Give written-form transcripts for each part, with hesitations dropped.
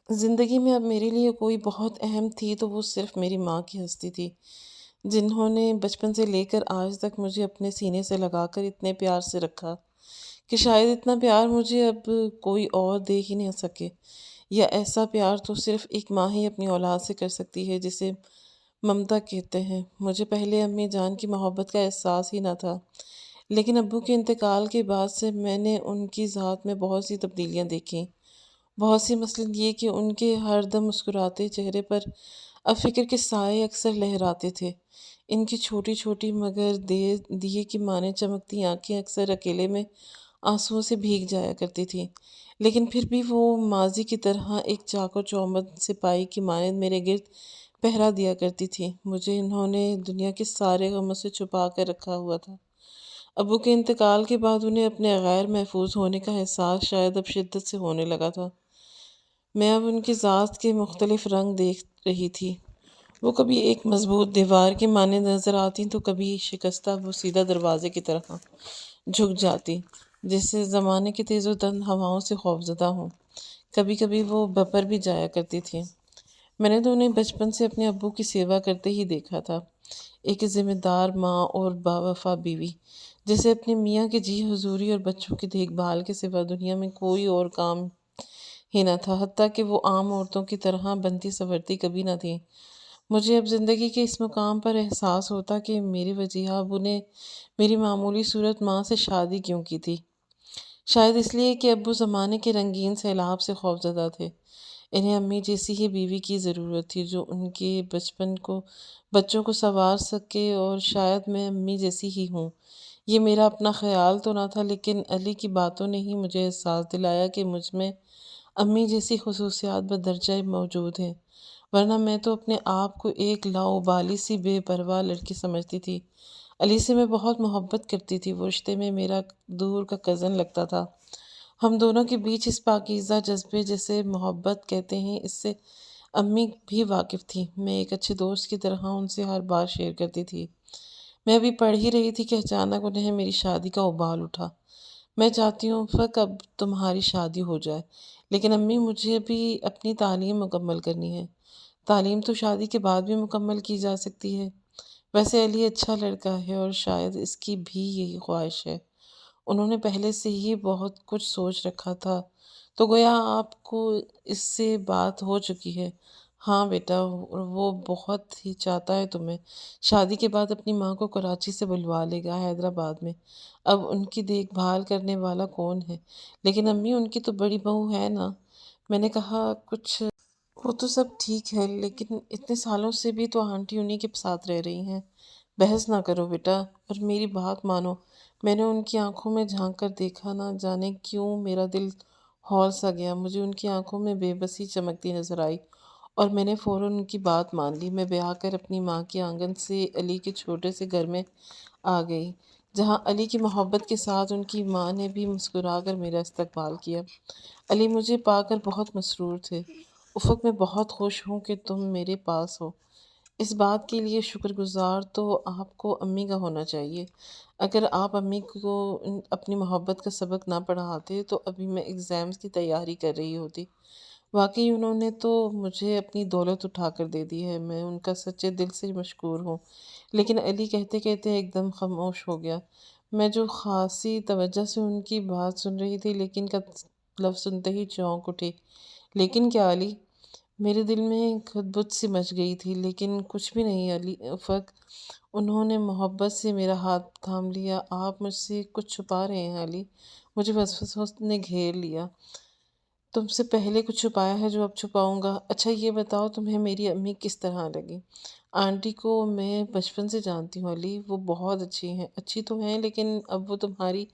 زندگی میں اب میرے لیے کوئی بہت اہم تھی تو وہ صرف میری ماں کی ہستی تھی، جنہوں نے بچپن سے لے کر آج تک مجھے اپنے سینے سے لگا کر اتنے پیار سے رکھا کہ شاید اتنا پیار مجھے اب کوئی اور دے ہی نہیں سکے، یا ایسا پیار تو صرف ایک ماں ہی اپنی اولاد سے کر سکتی ہے، جسے ممتا کہتے ہیں۔ مجھے پہلے امی جان کی محبت کا احساس ہی نہ تھا، لیکن ابو کے انتقال کے بعد سے میں نے ان کی ذات میں بہت سی تبدیلیاں دیکھیں۔ بہت سی، مثلاً یہ کہ ان کے ہر دم مسکراتے چہرے پر اب فکر کے سائے اکثر لہراتے تھے۔ ان کی چھوٹی چھوٹی مگر دیے کی مانے چمکتی آنکھیں اکثر اکیلے میں آنسوؤں سے بھیگ جایا کرتی تھیں، لیکن پھر بھی وہ ماضی کی طرح ایک چاق و چوبند سپاہی کی مانند میرے گرد پہرا دیا کرتی تھی۔ مجھے انہوں نے دنیا کے سارے غموں سے چھپا کر رکھا ہوا تھا۔ ابو کے انتقال کے بعد انہیں اپنے غیر محفوظ ہونے کا احساس شاید اب شدت سے ہونے لگا تھا۔ میں اب ان کی ذات کے مختلف رنگ دیکھ رہی تھی۔ وہ کبھی ایک مضبوط دیوار کی مانند نظر آتی تو کبھی شکستہ بوسیدہ دروازے کی طرح جھک جاتی، جیسے زمانے کے تیز و تند ہواؤں سے خوفزدہ ہوں۔ کبھی کبھی وہ بپر بھی جایا کرتی تھی۔ میں نے تو انہیں بچپن سے اپنے ابو کی سیوا کرتے ہی دیکھا تھا، ایک ذمہ دار ماں اور باوفا بیوی، جسے اپنے میاں کی جی حضوری اور بچوں کی دیکھ بھال کے سوا دنیا میں کوئی اور کام ہی نہ تھا، حتیٰ کہ وہ عام عورتوں کی طرح بنتی سنورتی کبھی نہ تھیں۔ مجھے اب زندگی کے اس مقام پر احساس ہوتا کہ میرے وجیہہ ابو نے میری معمولی صورت ماں سے شادی کیوں کی تھی۔ شاید اس لیے کہ ابو زمانے کے رنگین سیلاب سے خوفزدہ تھے۔ انہیں امی جیسی ہی بیوی کی ضرورت تھی، جو ان کے بچوں کو سنوار سکے، اور شاید میں امی جیسی ہی ہوں۔ یہ میرا اپنا خیال تو نہ تھا، لیکن علی کی باتوں نے ہی مجھے احساس دلایا کہ مجھ میں امی جیسی خصوصیات بدرجہ موجود ہیں، ورنہ میں تو اپنے آپ کو ایک لاؤبالی سی بے پرواہ لڑکی سمجھتی تھی۔ علی سے میں بہت محبت کرتی تھی، وہ رشتے میں میرا دور کا کزن لگتا تھا۔ ہم دونوں کے بیچ اس پاکیزہ جذبے جسے محبت کہتے ہیں، اس سے امی بھی واقف تھی۔ میں ایک اچھے دوست کی طرح ان سے ہر بات شیئر کرتی تھی۔ میں ابھی پڑھ ہی رہی تھی کہ اچانک انہیں میری شادی کا ابال اٹھا۔ میں چاہتی ہوں فک اب تمہاری شادی ہو جائے، لیکن امی مجھے بھی اپنی تعلیم مکمل کرنی ہے۔ تعلیم تو شادی کے بعد بھی مکمل کی جا سکتی ہے۔ ویسے علی اچھا لڑکا ہے اور شاید اس کی بھی یہی خواہش ہے۔ انہوں نے پہلے سے ہی بہت کچھ سوچ رکھا تھا، تو گویا آپ کو اس سے بات ہو چکی ہے۔ ہاں بیٹا، وہ بہت ہی چاہتا ہے تمہیں۔ شادی کے بعد اپنی ماں کو کراچی سے بلوا لے گا، حیدرآباد میں۔ اب ان کی دیکھ بھال کرنے والا کون ہے؟ لیکن امی، ان کی تو بڑی بہو ہے نا؟ میں نے کہا، کچھ وہ تو سب ٹھیک ہے، لیکن اتنے سالوں سے بھی تو آنٹی انہی کے ساتھ رہ رہی ہیں۔ بحث نہ کرو بیٹا، اور میری بات مانو۔ میں نے ان کی آنکھوں میں جھانک کر دیکھا، نہ جانے کیوں میرا دل ہول سا گیا۔ مجھے ان کی آنکھوں میں بے بسی چمکتی نظر آئی، اور میں نے فوراً ان کی بات مان لی۔ میں بیاہ کر اپنی ماں کے آنگن سے علی کے چھوٹے سے گھر میں آ گئی، جہاں علی کی محبت کے ساتھ ان کی ماں نے بھی مسکرا کر میرا استقبال کیا۔ علی مجھے پا کر بہت مسرور تھے۔ افق، میں بہت خوش ہوں کہ تم میرے پاس ہو۔ اس بات کے لیے شکر گزار تو آپ کو امی کا ہونا چاہیے۔ اگر آپ امی کو اپنی محبت کا سبق نہ پڑھاتے تو ابھی میں ایگزامز کی تیاری کر رہی ہوتی۔ واقعی انہوں نے تو مجھے اپنی دولت اٹھا کر دے دی ہے، میں ان کا سچے دل سے مشکور ہوں۔ لیکن علی کہتے کہتے ایک دم خاموش ہو گیا۔ میں جو خاصی توجہ سے ان کی بات سن رہی تھی، لیکن کا لفظ سنتے ہی چونک اٹھی۔ لیکن کیا علی؟ میرے دل میں خدبت سی مچ گئی تھی، لیکن کچھ بھی نہیں علی افق۔ انہوں نے محبت سے میرا ہاتھ تھام لیا۔ آپ مجھ سے کچھ چھپا رہے ہیں علی؟ مجھے وسوسہ نے گھیر لیا۔ تم سے پہلے کچھ چھپایا ہے جو اب چھپاؤں گا؟ اچھا یہ بتاؤ، تمہیں میری امی کس طرح لگی؟ آنٹی کو میں بچپن سے جانتی ہوں علی، وہ بہت اچھی ہیں۔ اچھی تو ہیں، لیکن اب وہ تمہاری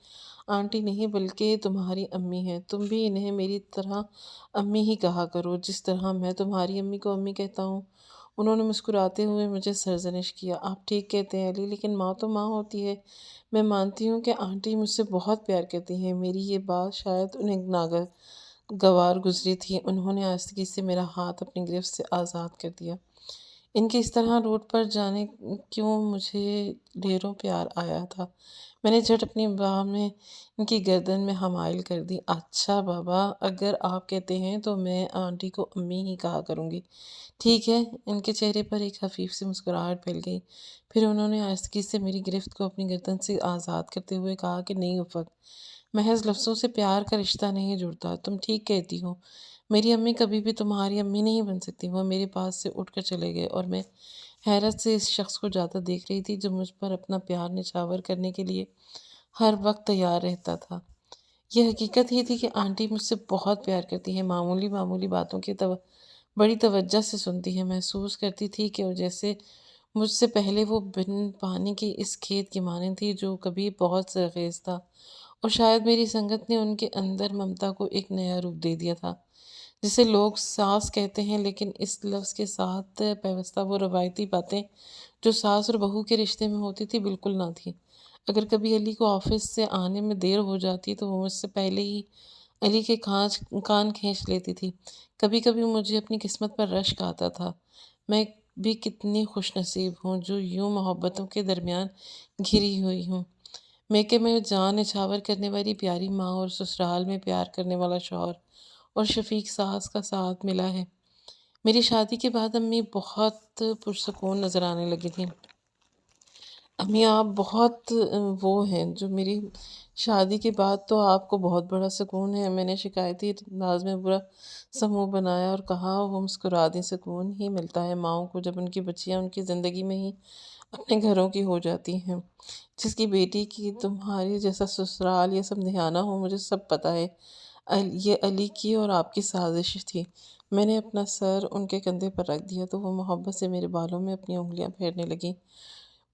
آنٹی نہیں بلکہ تمہاری امی ہیں۔ تم بھی انہیں میری طرح امی ہی کہا کرو، جس طرح میں تمہاری امی کو امی کہتا ہوں۔ انہوں نے مسکراتے ہوئے مجھے سرزنش کیا۔ آپ ٹھیک کہتے ہیں علی، لیکن ماں تو ماں ہوتی ہے۔ میں مانتی ہوں کہ آنٹی مجھ سے بہت پیار کرتی ہیں۔ میری یہ بات شاید انہیں ناگوار گزری تھی۔ انہوں نے آہستگی سے میرا ہاتھ اپنی گرفت سے آزاد کر دیا۔ ان کے اس طرح روڈ پر جانے کیوں مجھے ڈھیروں پیار آیا تھا۔ میں نے جھٹ اپنی باہ میں ان کی گردن میں حمائل کر دی۔ اچھا بابا، اگر آپ کہتے ہیں تو میں آنٹی کو امی ہی کہا کروں گی۔ ٹھیک ہے۔ ان کے چہرے پر ایک خفیف سی مسکراہٹ پھیل گئی۔ پھر انہوں نے آہستگی سے میری گرفت کو اپنی گردن سے آزاد کرتے ہوئے کہا کہ نہیں افق، محض لفظوں سے پیار کا رشتہ نہیں جڑتا۔ تم ٹھیک کہتی ہو، میری امی کبھی بھی تمہاری امی نہیں بن سکتی۔ وہ میرے پاس سے اٹھ کر چلے گئے اور میں حیرت سے اس شخص کو جاتا دیکھ رہی تھی جو مجھ پر اپنا پیار نچھاور کرنے کے لیے ہر وقت تیار رہتا تھا۔ یہ حقیقت ہی تھی کہ آنٹی مجھ سے بہت پیار کرتی ہے، معمولی معمولی باتوں کی بڑی توجہ سے سنتی ہے۔ محسوس کرتی تھی کہ جیسے مجھ سے پہلے وہ بن پانی کے اس کھیت کی مانند تھی جو کبھی بہت سرخیز تھا، اور شاید میری سنگت نے ان کے اندر ممتا کو ایک نیا روپ دے دیا تھا، جسے لوگ ساس کہتے ہیں، لیکن اس لفظ کے ساتھ پیوستہ وہ روایتی باتیں جو ساس اور بہو کے رشتے میں ہوتی تھی بالکل نہ تھی۔ اگر کبھی علی کو آفس سے آنے میں دیر ہو جاتی تو وہ مجھ سے پہلے ہی علی کے کان کھینچ لیتی تھی۔ کبھی کبھی مجھے اپنی قسمت پر رشک آتا تھا، میں بھی کتنی خوش نصیب ہوں جو یوں محبتوں کے درمیان گھری ہوئی ہوں۔ میں جان نچھاور کرنے والی پیاری ماں اور سسرال میں پیار کرنے والا شوہر اور شفیق ساس کا ساتھ ملا ہے۔ میری شادی کے بعد امی بہت پرسکون نظر آنے لگی تھیں۔ امی آپ بہت وہ ہیں جو میری شادی کے بعد تو آپ کو بہت بڑا سکون ہے۔ میں نے شکایتی انداز میں برا سا منہ بنایا اور کہا، وہ مسکرا دیں، سکون ہی ملتا ہے ماؤں کو جب ان کی بچیاں ان کی زندگی میں ہی اپنے گھروں کی ہو جاتی ہیں۔ جس کی بیٹی کی تمہاری جیسا سسرال یہ سب نہانا ہو، مجھے سب پتہ ہے۔ یہ علی کی اور آپ کی سازش تھی۔ میں نے اپنا سر ان کے کندھے پر رکھ دیا تو وہ محبت سے میرے بالوں میں اپنی انگلیاں پھیرنے لگیں۔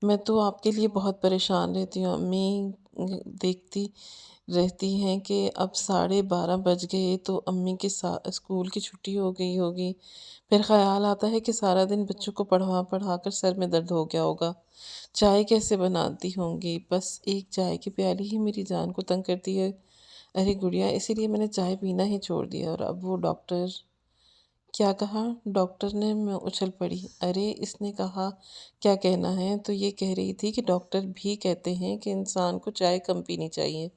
میں تو آپ کے لیے بہت پریشان رہتی ہوں امی، دیکھتی رہتی ہیں کہ اب 12:30 بج گئے تو امی کے اسکول کی چھٹی ہو گئی ہوگی۔ پھر خیال آتا ہے کہ سارا دن بچوں کو پڑھا پڑھا کر سر میں درد ہو گیا ہوگا۔ چائے کیسے بناتی ہوں گی؟ بس ایک چائے کی پیالی ہی میری جان کو تنگ کرتی ہے۔ ارے گڑیا، اسی لیے میں نے چائے پینا ہی چھوڑ دیا۔ اور اب وہ ڈاکٹر کیا کہا؟ ڈاکٹر نے، میں اچھل پڑی۔ ارے اس نے کہا کیا کہنا ہے؟ تو یہ کہہ رہی تھی کہ ڈاکٹر بھی کہتے ہیں کہ انسان کو چائے کم پینی چاہیے،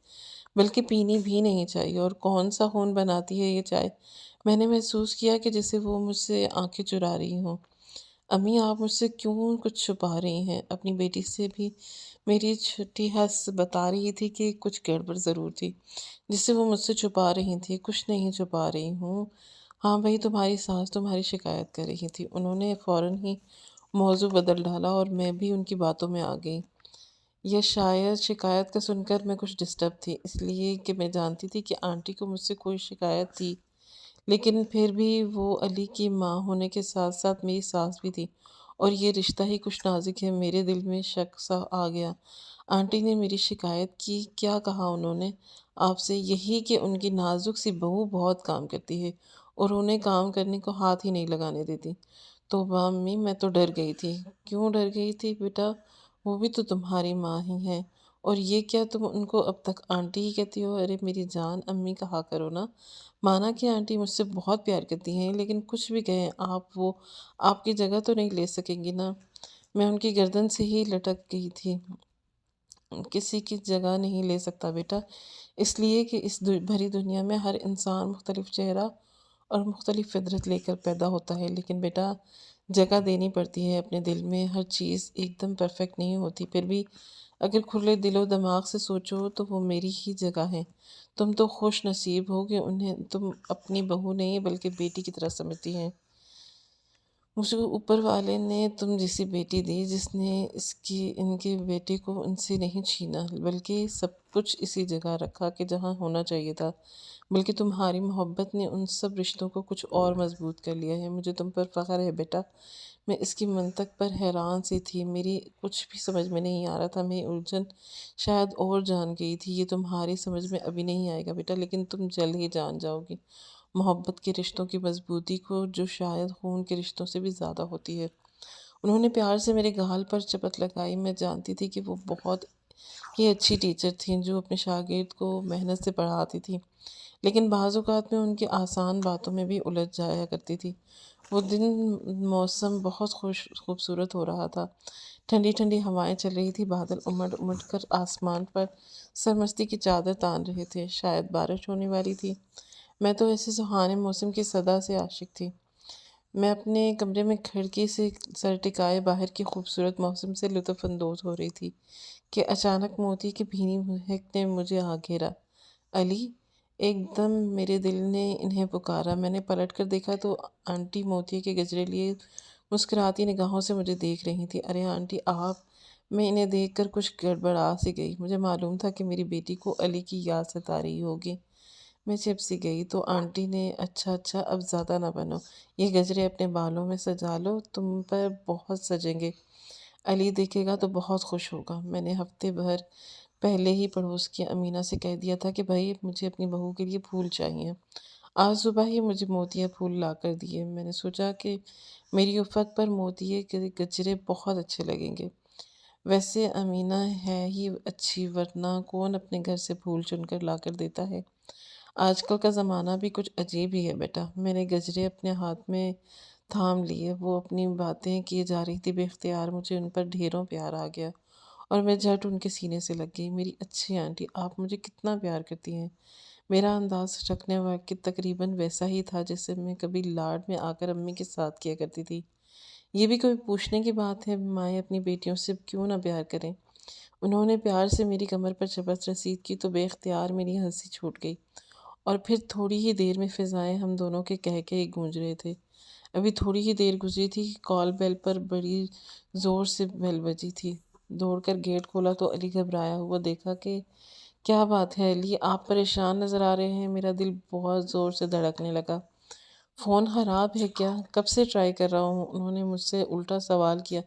بلکہ پینی بھی نہیں چاہیے۔ اور کون سا خون بناتی ہے یہ چائے؟ میں نے محسوس کیا کہ جیسے وہ مجھ سے آنکھیں چرا رہی ہوں۔ امی آپ مجھ سے کیوں کچھ چھپا رہی ہیں؟ اپنی بیٹی سے بھی میری چھٹی حس بتا رہی تھی کہ کچھ گڑبڑ ضرور تھی جسے وہ مجھ سے چھپا رہی تھی۔ کچھ نہیں چھپا رہی ہوں۔ ہاں بھائی، تمہاری ساس تمہاری شکایت کر رہی تھی۔ انہوں نے فوراً ہی موضوع بدل ڈالا اور میں بھی ان کی باتوں میں آ گئی۔ یا شاید شکایت کا سن کر میں کچھ ڈسٹرب تھی، اس لیے کہ میں جانتی تھی کہ آنٹی کو مجھ سے کوئی شکایت تھی، لیکن پھر بھی وہ علی کی ماں ہونے کے ساتھ ساتھ میری ساس بھی تھی، اور یہ رشتہ ہی کچھ نازک ہے۔ میرے دل میں شک سا آ گیا۔ آنٹی نے میری شکایت کی؟ کیا کہا انہوں نے آپ سے؟ یہی کہ ان کی نازک سی بہو بہت کام کرتی ہے اور انہیں کام کرنے کو ہاتھ ہی نہیں لگانے دیتی۔ توبہ امی، میں تو ڈر گئی تھی۔ کیوں ڈر گئی تھی بیٹا؟ وہ بھی تو تمہاری ماں ہی ہے۔ اور یہ کیا تم ان کو اب تک آنٹی ہی کہتی ہو؟ ارے میری جان، امی کہا کرو نا۔ مانا کہ آنٹی مجھ سے بہت پیار کرتی ہیں، لیکن کچھ بھی کہیں وہ آپ کی جگہ تو نہیں لے سکیں گی نا۔ میں ان کی گردن سے ہی لٹک گئی تھی۔ کسی کی جگہ نہیں لے سکتا بیٹا، اس لیے کہ اس بھری دنیا میں ہر انسان مختلف چہرہ اور مختلف فطرت لے کر پیدا ہوتا ہے، لیکن بیٹا جگہ دینی پڑتی ہے اپنے دل میں۔ ہر چیز ایک دم پرفیکٹ نہیں ہوتی، پھر بھی اگر کھلے دل و دماغ سے سوچو تو وہ میری ہی جگہ ہیں۔ تم تو خوش نصیب ہو کہ انہیں تم اپنی بہو نہیں بلکہ بیٹی کی طرح سمجھتی ہیں۔ مجھے اوپر والے نے تم جیسی بیٹی دی جس نے ان کے بیٹے کو ان سے نہیں چھینا، بلکہ سب کچھ اسی جگہ رکھا کہ جہاں ہونا چاہیے تھا۔ بلکہ تمہاری محبت نے ان سب رشتوں کو کچھ اور مضبوط کر لیا ہے۔ مجھے تم پر فخر ہے بیٹا۔ میں اس کی منطق پر حیران سی تھی، میری کچھ بھی سمجھ میں نہیں آ رہا تھا۔ میں الجھن شاید اور جان گئی تھی۔ یہ تمہاری سمجھ میں ابھی نہیں آئے گا بیٹا، لیکن تم جلد ہی جان جاؤ گی محبت کے رشتوں کی مضبوطی کو، جو شاید خون کے رشتوں سے بھی زیادہ ہوتی ہے۔ انہوں نے پیار سے میرے گال پر چپت لگائی۔ میں جانتی تھی کہ وہ بہت ہی اچھی ٹیچر تھیں جو اپنے شاگرد کو محنت سے پڑھاتی تھیں، لیکن بعض اوقات میں ان کی آسان باتوں میں بھی الجھ جایا کرتی تھی۔ وہ دن موسم بہت خوبصورت ہو رہا تھا۔ ٹھنڈی ٹھنڈی ہوائیں چل رہی تھی، بادل امڑ امڑ کر آسمان پر سرمستی کی چادر تان رہے تھے، شاید بارش ہونے والی تھی۔ میں تو ایسے سہانے موسم کی صدا سے عاشق تھی۔ میں اپنے کمرے میں کھڑکی سے سر ٹکائے باہر کی خوبصورت موسم سے لطف اندوز ہو رہی تھی کہ اچانک موتی کی بھینی مہک نے مجھے آ گھیرا۔ علی! ایک دم میرے دل نے انہیں پکارا۔ میں نے پلٹ کر دیکھا تو آنٹی موتی کے گجرے لیے مسکراتی نگاہوں سے مجھے دیکھ رہی تھی۔ ارے آنٹی آپ! میں انہیں دیکھ کر کچھ گڑبڑا سی گئی۔ مجھے معلوم تھا کہ میری بیٹی کو علی کی یاد ستا رہی ہوگی۔ میں چپ سی گئی تو آنٹی نے اچھا اچھا اب زیادہ نہ بنو، یہ گجرے اپنے بالوں میں سجا لو، تم پر بہت سجیں گے، علی دیکھے گا تو بہت خوش ہوگا۔ میں نے ہفتے بھر پہلے ہی پڑوس کی امینا سے کہہ دیا تھا کہ بھائی مجھے اپنی بہو کے لیے پھول چاہیے۔ آج صبح ہی مجھے موتیہ پھول لا کر دیے۔ میں نے سوچا کہ میری عفت پر موتیے کے گجرے بہت اچھے لگیں گے۔ ویسے امینا ہے ہی اچھی، ورنہ کون اپنے گھر سے پھول چن کر لا کر دیتا ہے۔ آج کل کا زمانہ بھی کچھ عجیب ہی ہے بیٹا۔ میں نے گجرے اپنے ہاتھ میں تھام لیے۔ وہ اپنی باتیں کیے جا رہی تھی، بے اختیار مجھے ان پر ڈھیروں پیار آ گیا اور میں جھٹ ان کے سینے سے لگ گئی۔ میری اچھی آنٹی، آپ مجھے کتنا پیار کرتی ہیں۔ میرا انداز رکھنے واقع تقریباً ویسا ہی تھا جیسے میں کبھی لاڈ میں آ کر امی کے ساتھ کیا کرتی تھی۔ یہ بھی کوئی پوچھنے کی بات ہے، مائیں اپنی بیٹیوں سے کیوں نہ پیار کریں۔ انہوں نے پیار سے میری کمر پر چپت رسید کی تو بے اختیار میری ہنسی چھوٹ گئی، اور پھر تھوڑی ہی دیر میں فضائیں ہم دونوں کے کہے گونج رہے تھے۔ ابھی تھوڑی ہی دیر گزری تھی کہ کال بیل پر بڑی زور سے بیل بجی تھی۔ دوڑ کر گیٹ کھولا تو علی گھبرایا ہوا دیکھا کہ کیا بات ہے علی، آپ پریشان نظر آ رہے ہیں۔ میرا دل بہت زور سے دھڑکنے لگا۔ فون خراب ہے کیا؟ کب سے ٹرائی کر رہا ہوں۔ انہوں نے مجھ سے الٹا سوال کیا۔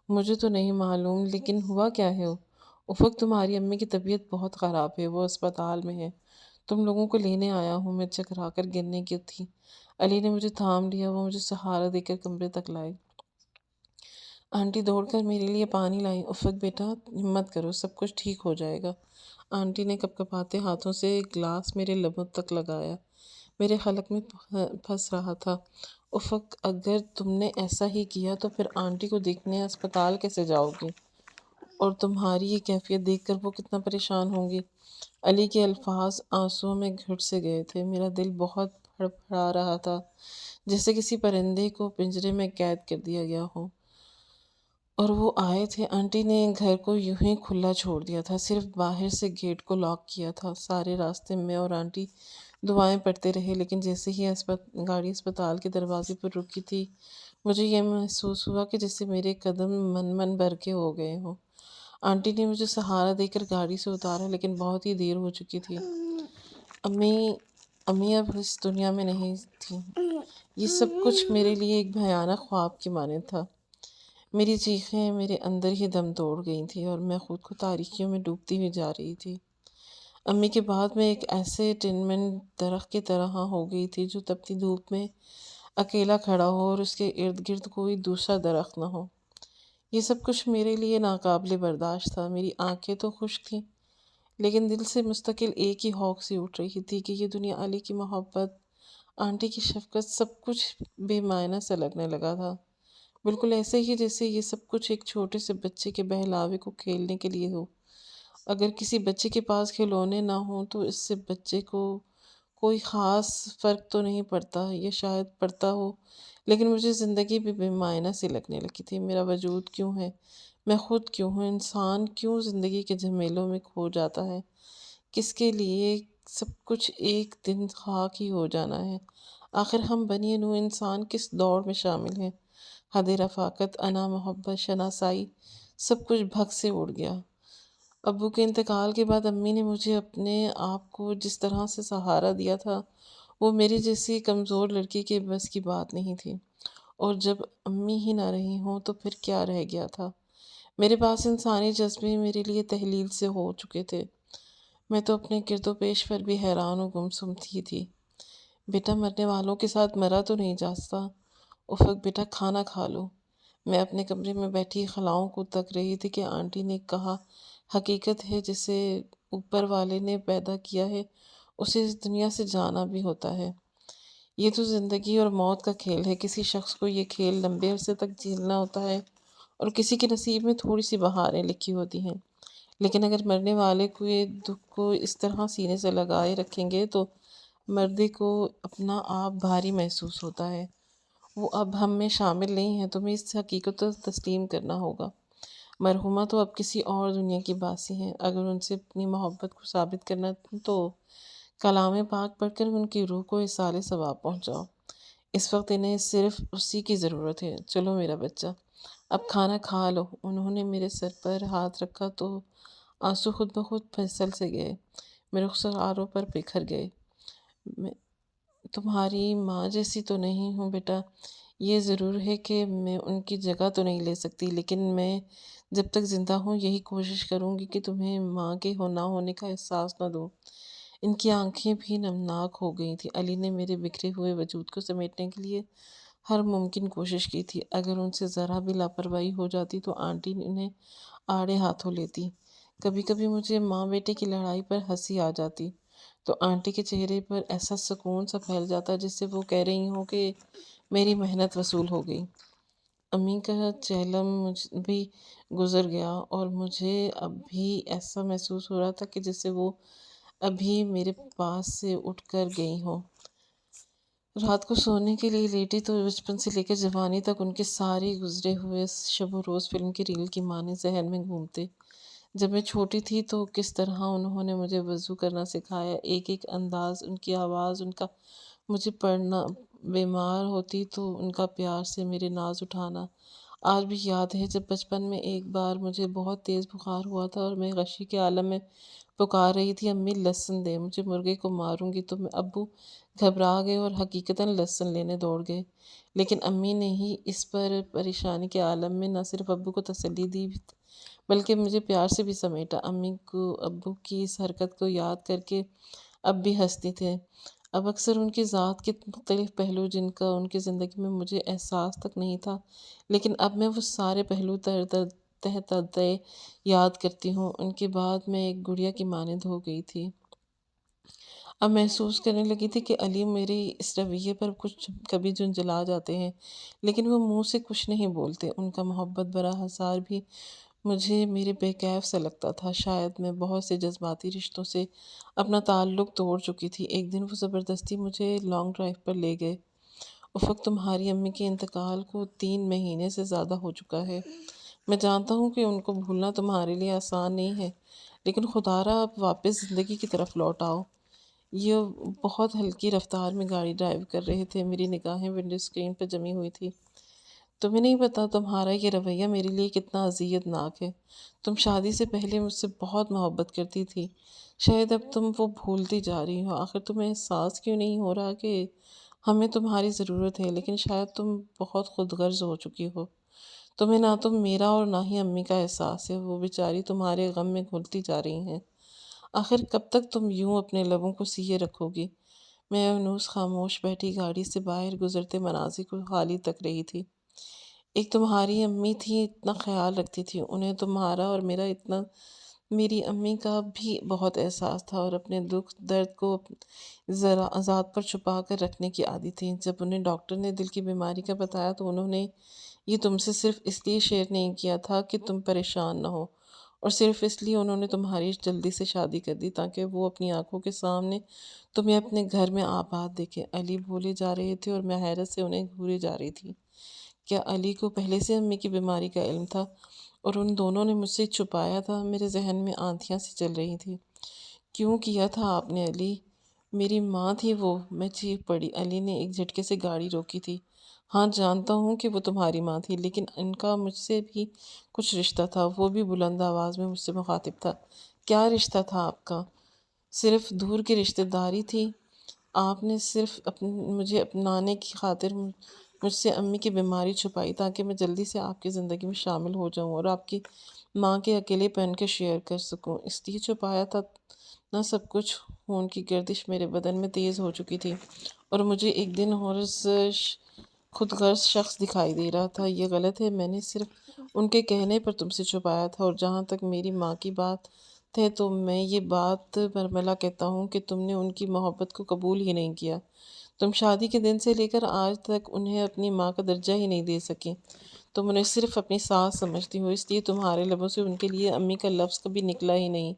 مجھے تو نہیں معلوم، لیکن ہوا کیا ہے؟ افق، تمہاری امی کی طبیعت بہت خراب ہے، وہ اسپتال میں ہے، تم لوگوں کو لینے آیا ہوں۔ میں چکرا کر گرنے کی تھی۔ علی نے مجھے تھام لیا، وہ مجھے سہارا دے کر کمرے تک لائے۔ آنٹی دوڑ کر میرے لیے پانی لائی۔ افق بیٹا ہمت کرو، سب کچھ ٹھیک ہو جائے گا۔ آنٹی نے کپکپاتے ہاتھوں سے گلاس میرے لبوں تک لگایا، میرے حلق میں پھنس رہا تھا۔ افق، اگر تم نے ایسا ہی کیا تو پھر آنٹی کو دیکھنے اسپتال کیسے جاؤ گی؟ اور تمہاری یہ کیفیت دیکھ کر وہ کتنا پریشان ہوں گی۔ علی کے الفاظ آنسوؤں میں گھٹ سے گئے تھے۔ میرا دل بہت پھڑپھڑا رہا تھا، جیسے کسی پرندے کو پنجرے میں قید کر دیا گیا ہو۔ اور وہ آئے تھے۔ آنٹی نے گھر کو یوں ہی کھلا چھوڑ دیا تھا، صرف باہر سے گیٹ کو لاک کیا تھا۔ سارے راستے میں اور آنٹی دعائیں پڑھتے رہے، لیکن جیسے ہی گاڑی اسپتال کے دروازے پر رکی تھی، مجھے یہ محسوس ہوا کہ جیسے میرے قدم من بھر کے ہو گئے ہوں۔ آنٹی نے مجھے سہارا دے کر گاڑی سے اتارا، لیکن بہت ہی دیر ہو چکی تھی۔ امی اب اس دنیا میں نہیں تھی۔ یہ سب کچھ میرے لیے ایک بھیانک خواب کی مانند تھا۔ میری چیخیں میرے اندر ہی دم توڑ گئی تھیں اور میں خود کو تاریکیوں میں ڈوبتی ہوئی جا رہی تھی۔ امی کے بعد میں ایک ایسے ٹنمن درخت کی طرح ہو گئی تھی جو تپتی دھوپ میں اکیلا کھڑا ہو اور اس کے ارد گرد کوئی دوسرا درخت نہ ہو۔ یہ سب کچھ میرے لیے ناقابل برداشت تھا۔ میری آنکھیں تو خشک تھیں، لیکن دل سے مستقل ایک ہی ہوک سی اٹھ رہی تھی کہ یہ دنیا، علی کی محبت، آنٹی کی شفقت، سب کچھ بے معنی سا لگنے لگا تھا۔ بالکل ایسے ہی جیسے یہ سب کچھ ایک چھوٹے سے بچے کے بہلاوے کو کھیلنے کے لیے ہو۔ اگر کسی بچے کے پاس کھلونے نہ ہوں تو اس سے بچے کو کوئی خاص فرق تو نہیں پڑتا، یا شاید پڑتا ہو، لیکن مجھے زندگی بھی بے معنی سی لگنے لگی تھی۔ میرا وجود کیوں ہے؟ میں خود کیوں ہوں؟ انسان کیوں زندگی کے جھمیلوں میں کھو جاتا ہے؟ کس کے لیے سب کچھ ایک دن خاک ہی ہو جانا ہے؟ آخر ہم بنی نوع انسان کس دوڑ میں شامل ہیں؟ حد رفاقت، انا، محبت، شناسائی، سب کچھ بھگ سے اڑ گیا۔ ابو کے انتقال کے بعد امی نے مجھے اپنے آپ کو جس طرح سے سہارا دیا تھا، وہ میری جیسی کمزور لڑکی کے بس کی بات نہیں تھی۔ اور جب امی ہی نہ رہی ہوں تو پھر کیا رہ گیا تھا؟ میرے پاس انسانی جذبے میرے لیے تحلیل سے ہو چکے تھے۔ میں تو اپنے گرد و پیش پر بھی حیران و گمسم تھی۔ بیٹا مرنے والوں کے ساتھ مرا تو نہیں جاتا؟ افق بیٹا کھانا کھا لو۔ میں اپنے کمرے میں بیٹھی خلاؤں کو تک رہی تھی کہ آنٹی نے کہا، حقیقت ہے جسے اوپر والے نے پیدا کیا ہے اسے اس دنیا سے جانا بھی ہوتا ہے۔ یہ تو زندگی اور موت کا کھیل ہے، کسی شخص کو یہ کھیل لمبے عرصے تک جھیلنا ہوتا ہے اور کسی کے نصیب میں تھوڑی سی بہاریں لکھی ہوتی ہیں۔ لیکن اگر مرنے والے کو یہ دکھ کو اس طرح سینے سے لگائے رکھیں گے تو مردے کو اپنا آپ بھاری محسوس ہوتا ہے۔ وہ اب ہم میں شامل نہیں ہیں، تمہیں اس حقیقت کو تسلیم کرنا ہوگا۔ مرحومہ تو اب کسی اور دنیا کی باسی ہیں، اگر ان سے اپنی محبت کو ثابت کرنا تو کلام پاک پڑھ کر ان کی روح کو اصالِ ثواب پہنچاؤ۔ اس وقت انہیں صرف اسی کی ضرورت ہے۔ چلو میرا بچہ، اب کھانا کھا لو۔ انہوں نے میرے سر پر ہاتھ رکھا تو آنسو خود بخود پھسل سے گئے، میرے رخساروں پر بکھر گئے۔ میں تمہاری ماں جیسی تو نہیں ہوں بیٹا، یہ ضرور ہے کہ میں ان کی جگہ تو نہیں لے سکتی، لیکن میں جب تک زندہ ہوں یہی کوشش کروں گی کہ تمہیں ماں کے نہ ہونے کا احساس نہ دوں۔ ان کی آنکھیں بھی نمناک ہو گئی تھیں۔ علی نے میرے بکھرے ہوئے وجود کو سمیٹنے کے لیے ہر ممکن کوشش کی تھی۔ اگر ان سے ذرا بھی لاپرواہی ہو جاتی تو آنٹی انہیں آڑے ہاتھوں لیتی۔ کبھی کبھی مجھے ماں بیٹے کی لڑائی پر ہنسی آ جاتی تو آنٹی کے چہرے پر ایسا سکون سا پھیل جاتا جس سے وہ کہہ رہی ہوں کہ میری محنت وصول ہو گئی۔ امی کا چہلم مجھ بھی گزر گیا اور مجھے اب بھی ایسا محسوس ہو رہا تھا کہ جیسے وہ ابھی میرے پاس سے اٹھ کر گئی ہوں۔ رات کو سونے کے لیے لیٹی تو بچپن سے لے کر جوانی تک ان کے سارے گزرے ہوئے شب و روز فلم کے ریل کی معنی ذہن میں گھومتے۔ جب میں چھوٹی تھی تو کس طرح انہوں نے مجھے وضو کرنا سکھایا، ایک ایک انداز، ان کی آواز، ان کا مجھے پڑھنا، بیمار ہوتی تو ان کا پیار سے میرے ناز اٹھانا آج بھی یاد ہے۔ جب بچپن میں ایک بار مجھے بہت تیز بخار ہوا تھا اور میں غشی کے عالم میں پکار رہی تھی، امی لہسن دے، مجھے مرغے کو ماروں گی، تو ابو گھبرا گئے اور حقیقتاً لہسن لینے دوڑ گئے۔ لیکن امی نے ہی اس پر پریشانی کے عالم میں نہ صرف ابو کو تسلی دی بلکہ مجھے پیار سے بھی سمیٹا۔ امی کو ابو کی اس حرکت کو یاد کر کے اب بھی ہنستی تھے۔ اب اکثر ان کی ذات کے مختلف پہلو جن کا ان کی زندگی میں مجھے احساس تک نہیں تھا، لیکن اب میں وہ سارے پہلو تہ تہ یاد کرتی ہوں۔ ان کے بعد میں ایک گڑیا کی مانند ہو گئی تھی۔ اب محسوس کرنے لگی تھی کہ علی میرے اس رویے پر کچھ کبھی جھنجھلا جاتے ہیں، لیکن وہ منہ سے کچھ نہیں بولتے۔ ان کا محبت برا حصار بھی مجھے میرے بے کیف سا لگتا تھا۔ شاید میں بہت سے جذباتی رشتوں سے اپنا تعلق توڑ چکی تھی۔ ایک دن وہ زبردستی مجھے لانگ ڈرائیو پر لے گئے۔ افق، تمہاری امی کے انتقال کو 3 مہینے سے زیادہ ہو چکا ہے۔ میں جانتا ہوں کہ ان کو بھولنا تمہارے لیے آسان نہیں ہے، لیکن خدا را اب واپس زندگی کی طرف لوٹ آؤ۔ یہ بہت ہلکی رفتار میں گاڑی ڈرائیو کر رہے تھے، میری نگاہیں ونڈو اسکرین پر جمی ہوئی تھی۔ تمہیں نہیں پتا تمہارا یہ رویہ میرے لیے کتنا اذیت ناک ہے۔ تم شادی سے پہلے مجھ سے بہت محبت کرتی تھی، شاید اب تم وہ بھولتی جا رہی ہو۔ آخر تمہیں احساس کیوں نہیں ہو رہا کہ ہمیں تمہاری ضرورت ہے؟ لیکن شاید تم بہت خود غرض ہو چکی ہو۔ تمہیں نہ تو میرا اور نہ ہی امی کا احساس ہے، وہ بیچاری تمہارے غم میں گھلتی جا رہی ہیں۔ آخر کب تک تم یوں اپنے لبوں کو سیے رکھو گی؟ میں انوس خاموش بیٹھی گاڑی سے باہر گزرتے مناظر کو خالی تک رہی تھی۔ ایک تمہاری امی تھی، اتنا خیال رکھتی تھی، انہیں تمہارا اور میرا اتنا میری امی کا بھی بہت احساس تھا اور اپنے دکھ درد کو ذرا ذات پر چھپا کر رکھنے کی عادی تھی۔ جب انہیں ڈاکٹر نے دل کی بیماری کا بتایا تو انہوں نے یہ تم سے صرف اس لیے شیئر نہیں کیا تھا کہ تم پریشان نہ ہو، اور صرف اس لیے انہوں نے تمہاری جلدی سے شادی کر دی تاکہ وہ اپنی آنکھوں کے سامنے تمہیں اپنے گھر میں آباد دیکھے۔ علی بولے جا رہے تھے اور میں حیرت سے انہیں گھورے جا رہی تھی۔ کیا علی کو پہلے سے امی کی بیماری کا علم تھا اور ان دونوں نے مجھ سے چھپایا تھا؟ میرے ذہن میں آندھیاں سی چل رہی تھی۔ کیوں کیا تھا آپ نے علی؟ میری ماں تھی وہ، میں چیخ پڑی۔ علی نے ایک جھٹکے سے گاڑی روکی تھی۔ ہاں جانتا ہوں کہ وہ تمہاری ماں تھی، لیکن ان کا مجھ سے بھی کچھ رشتہ تھا۔ وہ بھی بلند آواز میں مجھ سے مخاطب تھا۔ کیا رشتہ تھا آپ کا؟ صرف دور کی رشتہ داری تھی؟ آپ نے صرف مجھے اپنانے کی خاطر مجھ سے امی کی بیماری چھپائی تاکہ میں جلدی سے آپ کی زندگی میں شامل ہو جاؤں اور آپ کی ماں کے اکیلے پن کے شیئر کر سکوں، اس لیے چھپایا تھا نہ سب کچھ؟ خون کی گردش میرے بدن میں تیز ہو چکی تھی اور مجھے ایک دن خود غرض شخص دکھائی دے رہا تھا۔ یہ غلط ہے، میں نے صرف ان کے کہنے پر تم سے چھپایا تھا، اور جہاں تک میری ماں کی بات ہے تو میں یہ بات برملا کہتا ہوں کہ تم نے ان کی محبت کو قبول ہی نہیں کیا۔ تم شادی کے دن سے لے کر آج تک انہیں اپنی ماں کا درجہ ہی نہیں دے سکی۔ تم انہیں صرف اپنی ساس سمجھتی ہو، اس لیے تمہارے لبوں سے ان کے لیے امی کا لفظ کبھی نکلا ہی نہیں۔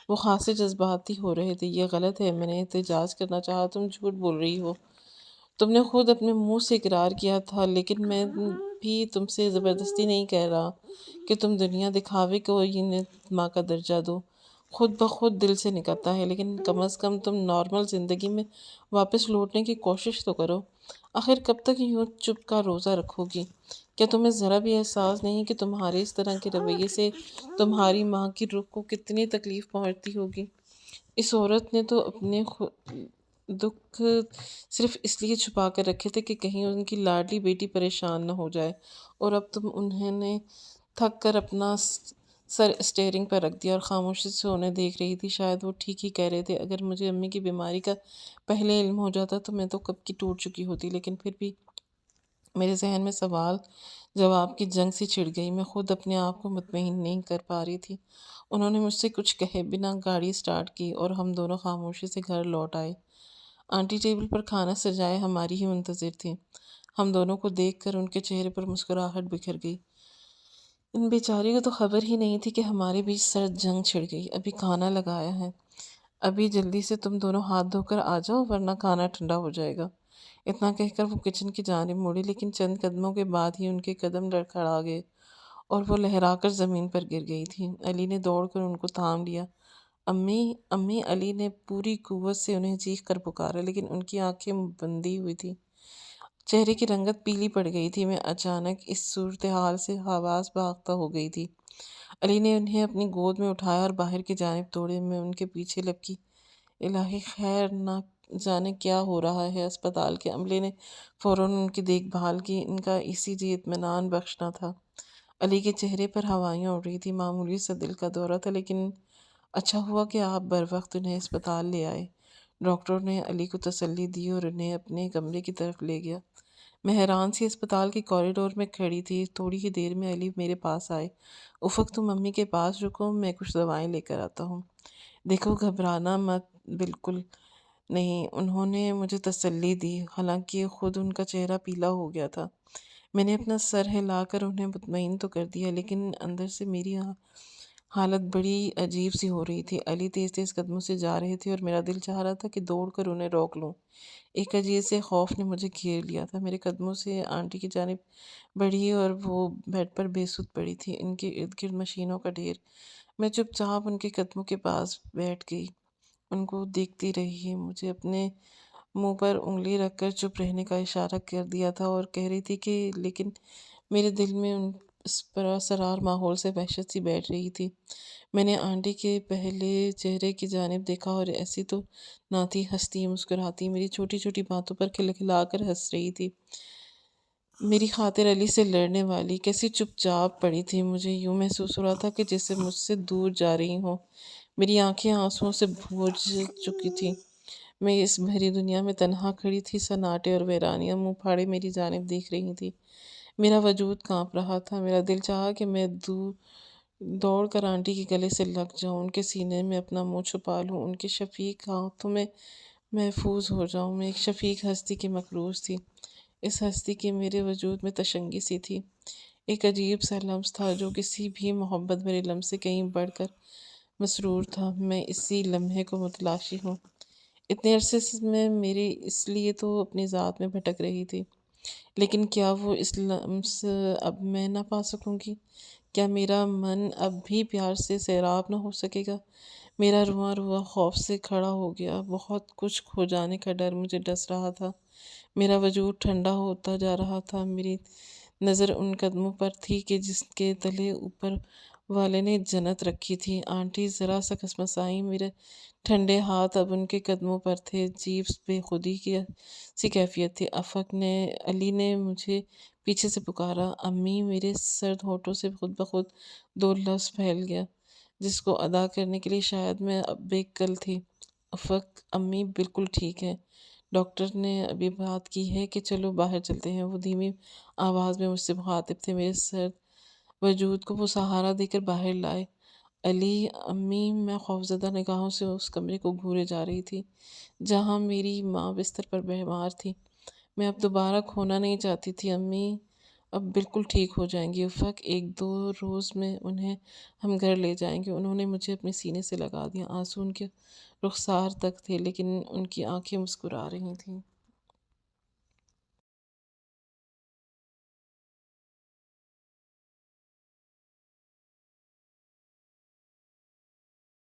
وہ خاصے جذباتی ہو رہے تھے۔ یہ غلط ہے، میں نے احتجاج کرنا چاہا۔ تم جھوٹ بول رہی ہو۔ تم نے خود اپنے منہ سے اقرار کیا تھا، لیکن میں بھی تم سے زبردستی نہیں کہہ رہا کہ تم دنیا دکھاوے کو انہیں ماں کا درجہ دو۔ خود بخود دل سے نکلتا ہے، لیکن کم از کم تم نارمل زندگی میں واپس لوٹنے کی کوشش تو کرو۔ آخر کب تک یوں چپ کا روزہ رکھو گی؟ کیا تمہیں ذرا بھی احساس نہیں کہ تمہارے اس طرح کے رویے سے تمہاری ماں کی روح کو کتنی تکلیف پہنچتی ہوگی؟ اس عورت نے تو اپنے دکھ صرف اس لیے چھپا کر رکھے تھے کہ کہیں ان کی لاڈلی بیٹی پریشان نہ ہو جائے، اور اب تم انہیں نے تھک کر اپنا سر اسٹیئرنگ پر رکھ دیا اور خاموشی سے انہیں دیکھ رہی تھی۔ شاید وہ ٹھیک ہی کہہ رہے تھے۔ اگر مجھے امی کی بیماری کا پہلے علم ہو جاتا تو میں تو کب کی ٹوٹ چکی ہوتی، لیکن پھر بھی میرے ذہن میں سوال جواب کی جنگ سی چھڑ گئی۔ میں خود اپنے آپ کو مطمئن نہیں کر پا رہی تھی۔ انہوں نے مجھ سے کچھ کہے بنا گاڑی سٹارٹ کی اور ہم دونوں خاموشی سے گھر لوٹ آئے۔ آنٹی ٹیبل پر کھانا سجائے ہماری ہی منتظر تھیں۔ ہم دونوں کو دیکھ کر ان کے چہرے پر مسکراہٹ بکھر گئی۔ ان بیچاری کو تو خبر ہی نہیں تھی کہ ہمارے بیچ سرد جنگ چھڑ گئی۔ ابھی کھانا لگایا ہے، ابھی جلدی سے تم دونوں ہاتھ دھو کر آ جاؤ ورنہ کھانا ٹھنڈا ہو جائے گا۔ اتنا کہہ کر وہ کچن کی جانب مڑی، لیکن چند قدموں کے بعد ہی ان کے قدم لڑکھڑا گئے اور وہ لہرا کر زمین پر گر گئی تھی۔ علی نے دوڑ کر ان کو تھام لیا۔ امی امی! علی نے پوری قوت سے انہیں چیخ کر پکارا، لیکن ان کی آنکھیں بندی ہوئی تھی، چہرے کی رنگت پیلی پڑ گئی تھی۔ میں اچانک اس صورتحال سے حواس باختہ ہو گئی تھی۔ علی نے انہیں اپنی گود میں اٹھایا اور باہر کی جانب دوڑے۔ میں ان کے پیچھے لپکی۔ الہی خیر، نہ جانے کیا ہو رہا ہے۔ اسپتال کے عملے نے فوراً ان کی دیکھ بھال کی۔ ان کا ECG اطمینان بخش نہ تھا۔ علی کے چہرے پر ہوائیاں اڑ رہی تھی۔ معمولی سا دل کا دورہ تھا، لیکن اچھا ہوا کہ آپ بر وقت انہیں اسپتال لے آئے۔ ڈاکٹر نے علی کو تسلی دی اور انہیں اپنے کمرے کی طرف لے گیا۔ میں حیران سی اسپتال کے کوریڈور میں کھڑی تھی۔ تھوڑی ہی دیر میں علی میرے پاس آئے۔ افق، تم امی کے پاس رکو، میں کچھ دوائیں لے کر آتا ہوں۔ دیکھو، گھبرانا مت، بالکل نہیں، انہوں نے مجھے تسلی دی، حالانکہ خود ان کا چہرہ پیلا ہو گیا تھا۔ میں نے اپنا سر ہلا کر انہیں مطمئن تو کر دیا، لیکن اندر سے میری حالت بڑی عجیب سی ہو رہی تھی۔ علی تیز تیز قدموں سے جا رہے تھے اور میرا دل چاہ رہا تھا کہ دوڑ کر انہیں روک لوں۔ ایک عجیب سے خوف نے مجھے گھیر لیا تھا۔ میرے قدموں سے آنٹی کی جانب بڑھی اور وہ بیڈ پر بے سود پڑی تھی، ان کے ارد گرد مشینوں کا ڈھیر۔ میں چپ چاپ ان کے قدموں کے پاس بیٹھ گئی، ان کو دیکھتی رہی۔ مجھے اپنے منہ پر انگلی رکھ کر چپ رہنے کا اشارہ کر دیا تھا اور کہہ رہی تھی کہ لیکن میرے دل میں اس پراسرار ماحول سے وحشت سی بیٹھ رہی تھی۔ میں نے آنٹی کے پہلے چہرے کی جانب دیکھا اور ایسی تو نہ تھی، ہنستی مسکراتی، میری چھوٹی چھوٹی باتوں پر کھلکھلا کر ہنس رہی تھی، میری خاطر علی سے لڑنے والی۔ کیسی چپ چاپ پڑی تھی۔ مجھے یوں محسوس ہو رہا تھا کہ جیسے مجھ سے دور جا رہی ہوں۔ میری آنکھیں آنسوؤں سے بھوج چکی تھیں۔ میں اس بھری دنیا میں تنہا کھڑی تھی، سناٹے اور ویرانیاں منہ پھاڑے میری جانب دیکھ رہی تھی۔ میرا وجود کانپ رہا تھا۔ میرا دل چاہا کہ میں دوڑ کر آنٹی کے گلے سے لگ جاؤں، ان کے سینے میں اپنا منہ چھپا لوں، ان کے شفیق ہاتھوں میں محفوظ ہو جاؤں۔ میں ایک شفیق ہستی کی مخلوق تھی، اس ہستی کی میرے وجود میں تشنگی سی تھی، ایک عجیب سا لمس تھا جو کسی بھی محبت بھرے لمس سے کہیں بڑھ کر مسرور تھا۔ میں اسی لمحے کو متلاشی ہوں۔ اتنے عرصے سے میں میری اس لیے تو اپنی ذات میں بھٹک رہی تھی، لیکن کیا وہ اس لمس اب میں نہ پا سکوں گی؟ کیا میرا من اب بھی پیار سے سیراب نہ ہو سکے گا؟ میرا رواں رواں خوف سے کھڑا ہو گیا۔ بہت کچھ کھو جانے کا ڈر مجھے ڈس رہا تھا۔ میرا وجود ٹھنڈا ہوتا جا رہا تھا۔ میری نظر ان قدموں پر تھی کہ جس کے تلے اوپر والے نے جنت رکھی تھی۔ آنٹی ذرا سا کسمسائیں، میرے ٹھنڈے ہاتھ اب ان کے قدموں پر تھے۔ عجیب بے خودی کی سی کیفیت تھی۔ علی نے مجھے پیچھے سے پکارا، امی! میرے سرد ہونٹوں سے خود بخود دو لفظ پھیل گیا، جس کو ادا کرنے کے لیے شاید میں اب بے کل تھی۔ افق، امی بالکل ٹھیک ہے، ڈاکٹر نے ابھی بات کی ہے کہ چلو باہر چلتے ہیں۔ وہ دھیمی آواز میں مجھ سے مخاطب تھے۔ میرے سرد وجود کو وہ سہارا دے کر باہر لائے۔ علی امی میں خوفزدہ نگاہوں سے اس کمرے کو گھورے جا رہی تھی جہاں میری ماں بستر پر بیمار تھی۔ میں اب دوبارہ کھونا نہیں چاہتی تھی امی، اب بالکل ٹھیک ہو جائیں گی افق، ایک دو روز میں انہیں ہم گھر لے جائیں گے۔ انہوں نے مجھے اپنے سینے سے لگا دیا، آنسو ان کے رخسار تک تھے لیکن ان کی آنکھیں مسکرا رہی تھیں۔